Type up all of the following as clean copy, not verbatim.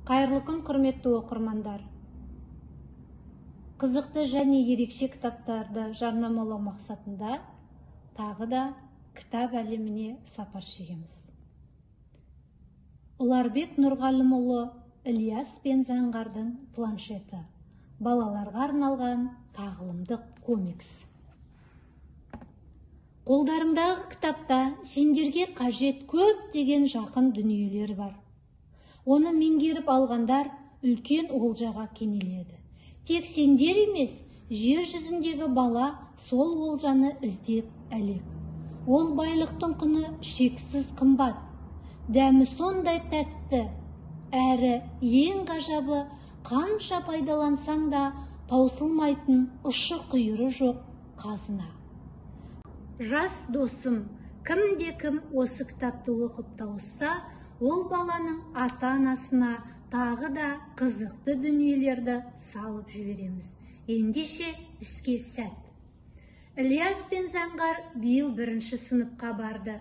Қайырлы күн, құрметті оқырмандар. Қызықты және ерекше кітаптарды жарнамалау мақсатында тағы да кітап әлеміне сапар шегеміз. Ұларбек Нұрғалымұлы Ілияс пен Заңғардың планшеті. Балаларға арналған тағылымдық комикс. Қолдарымдағы кітапта сендерге қажет көп деген жақын дүниелер бар. Оны меңгеріп алғандар үлкен олжаға кенеледі. Тек сендер емес, жер жүзіндегі бала сол олжаны іздеп әлек. Ол байлықтың құны шексіз қымбат. Дәмі сондай тәтті, әрі ең ғажабы, қанша пайдалансаң да таусылмайтын ұшы-қиыры жоқ қазына. Жас досым, кімде-кім осы кітапты оқып тауысса, ол баланың ата-анасына тағы да қызықты дүниелерді салып жібереміз. Ендеше іске сәт. Ілияс пен Заңғар биыл 1-ші сыныпқа барды.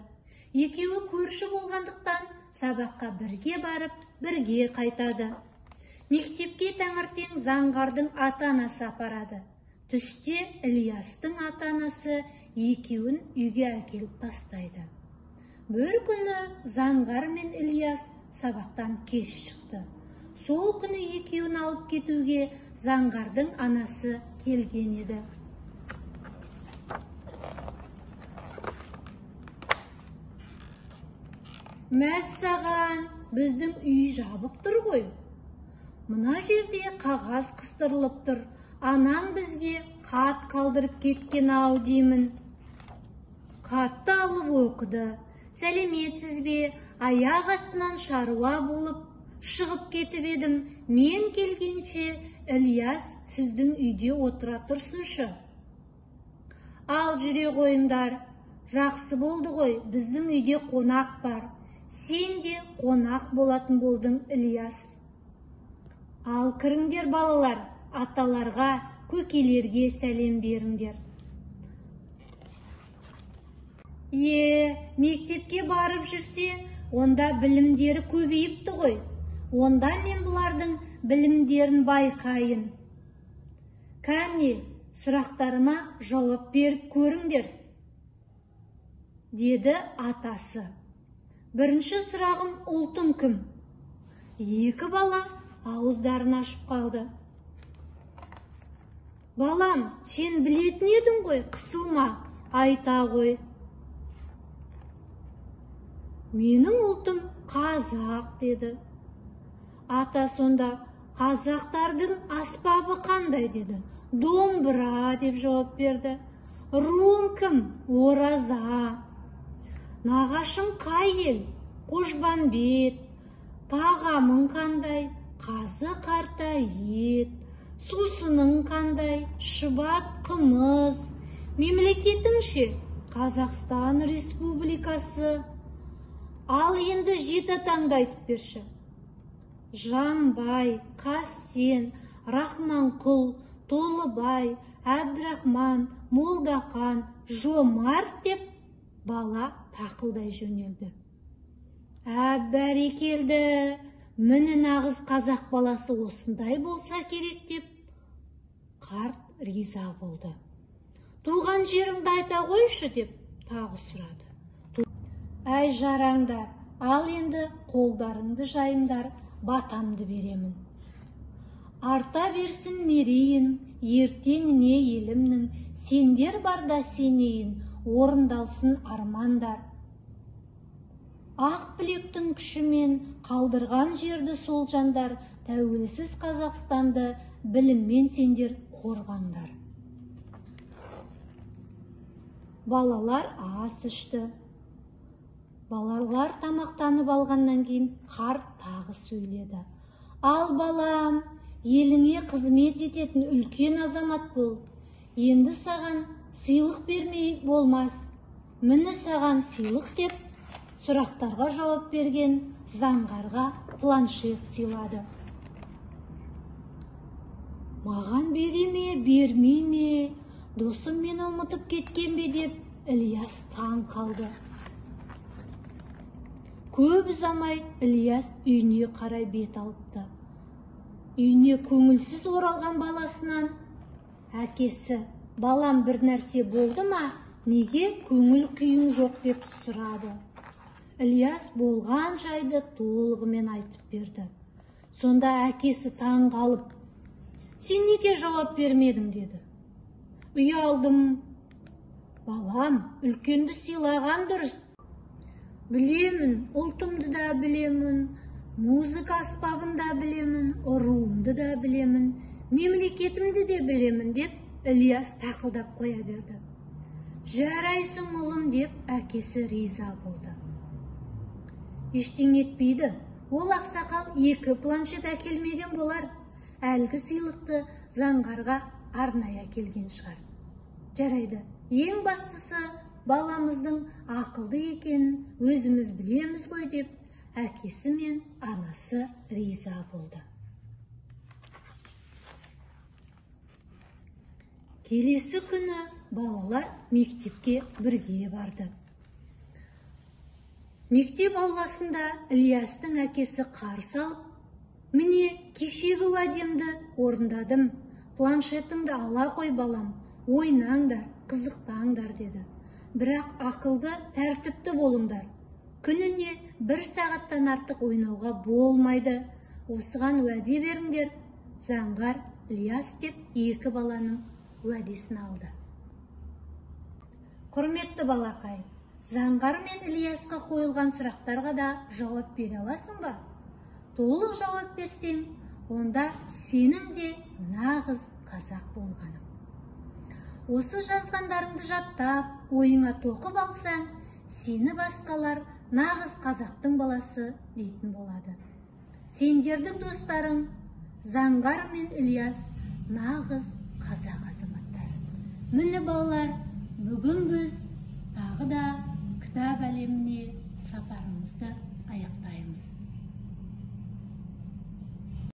Екеуі көрші болғандықтан сабаққа бірге барып, бірге қайтады. Мектепке таңертең Заңғардың ата-анасы апарады. Түсте Ілиястың ата-анасы екеуін үйге әкеліп тастайды. Бір күні Заңғар мен Ілияс сабақтан кеш шықты. Сол күні екеуін алып кетуге Заңғардың анасы келген еді. Мәссаған, біздің үй жабық тұр ғой. Мына жерде қағаз қыстырылып тұр. Анаң бізге хат қалдырып кеткен ау деймін. Хатты алып оқыды. Сәлеметсіз бе, аяқ астынан шаруа болып шығып кетіп едім. Мен келгенше Ілияс сіздің үйде отыра тұрсыншы. Ал жүре қойыңдар. Жақсы болды ғой, біздің үйде қонақ бар. Сен де қонақ болатын болдың, Ілияс. Ал кіріңдер балалар, аталарға, көкелерге сәлем беріңдер. Мектепке барып жүрсе, онда білімдері көбейіпті ғой. Онда мен бұлардың білімдерін байқайын. Кәне, сұрақтарыма жауап беріп көріңдер, деді атасы. Бірінші сұрағым, ұлтың кім? Екі бала ауыздарын ашып қалды. Балам, сен білетін едің ғой, қысылма, айта ғой. Менің ұлтым қазақ, деді. Ата сонда, қазақтардың аспабы қандай, деді. Домбыра, деп жауап берді. Руың кім? Ораза. Нағашың қай ел? Қожбамбет. Тағамың қандай? Қазы қарта ет. Сусының қандай? Шұбат қымыз. Мемлекетің ше? Қазақстан Республикасы. Ал енді 7 атаңды айтып берші. Жамбай, Қасен, Рахманқұл, Толыбай, Әбдірахман, Молдақан, Жомарт деп бала тақылдай жөнелді. Бәрекелді, міне нағыз қазақ баласы осындай болса керек деп қарт риза болды. Туған жеріңді айта қойшы деп тағы сұрады. Әй жараңдар, ал енді қолдарыңды жайыңдар, батамды беремін. Арта берсін мерейін, ертеңіне елімнің, сендер барда сенейін, орындалсын армандар. Ақ білектің күшімен қалдырған жерді сол жандар, тәуелсіз Қазақстанды біліммен сендер қорғаңдар. Балалар ас ішті. Балалар тамақтанып алғаннан кейін қарт тағы сөйледі. Ал балам, еліңе қызмет ететін үлкен азамат бол. Енді саған сыйлық бермей болмас. Міне саған сыйлық деп сұрақтарға жауап берген Заңғарға планшет сыйлады. Маған бере ме, бермей ме, досым мені ұмытып кеткен бе деп Ілияс таң қалды. Көп ұзамай Ильяс үйіне қарай бет алыпты. Үйіне көңілсіз оралған баласынан әкесі: «Балам, бір нәрсе болды ма? Неге көңіл күйің жоқ?» деп сұрады. Ильяс болған жайды толығымен айтып берді. Сонда әкесі таң қалып: «Сен неге жауап бермедің?» деді. «Ұялдым». «Балам, үлкенді сыйлаған дұрыс. Білемін, ұлтымды да білемін, музыка аспабын да білемін, ұруымды да білемін, мемлекетімді де білемін» деп Ильяс тақылдап қоя берді. «Жарайсың ұлым» деп әкесі риза болды. Ештеңе етпейді. Ол ақсақал 2 планшет әкелмеген болар. Әлгі сыйлықты Заңғарға арнайы әкелген шығар. Жарайды, ең бастысы баламыздың ақылды екенін өзіміз білеміз ғой деп әкесі мен анасы риза болды. Келесі күні балалар мектепке бірге барды. Мектеп ауласында Ильястың әкесі қарсы алып: «Міне, кешегі уәдемді орындадым. Планшетіңді ала қой балам, ойнаңдар, қызықтаңдар» деді. «Бірақ ақылды, тәртіпті болыңдар. Күніне 1 сағаттан артық ойнауға болмайды. Осыған уәде беріңдер». Заңғар Ильяс деп 2 баланың уәдесін алды. Құрметті балақай, Заңғар мен Ильясқа қойылған сұрақтарға да жауап бере аласың ба? Толық жауап берсең, онда сенің де нағыз қазақ болғаның. Осы жазғандарыңды жаттап, ойыңа тоқып алсаң, сені басқалар нағыз қазақтың баласы дейтін болады. Сендердің достарың Заңғар мен Ильяс нағыз қазақ азаматтары. Міне балалар, бүгін біз тағы да кітап әлеміне сапарымызды аяқтаймыз.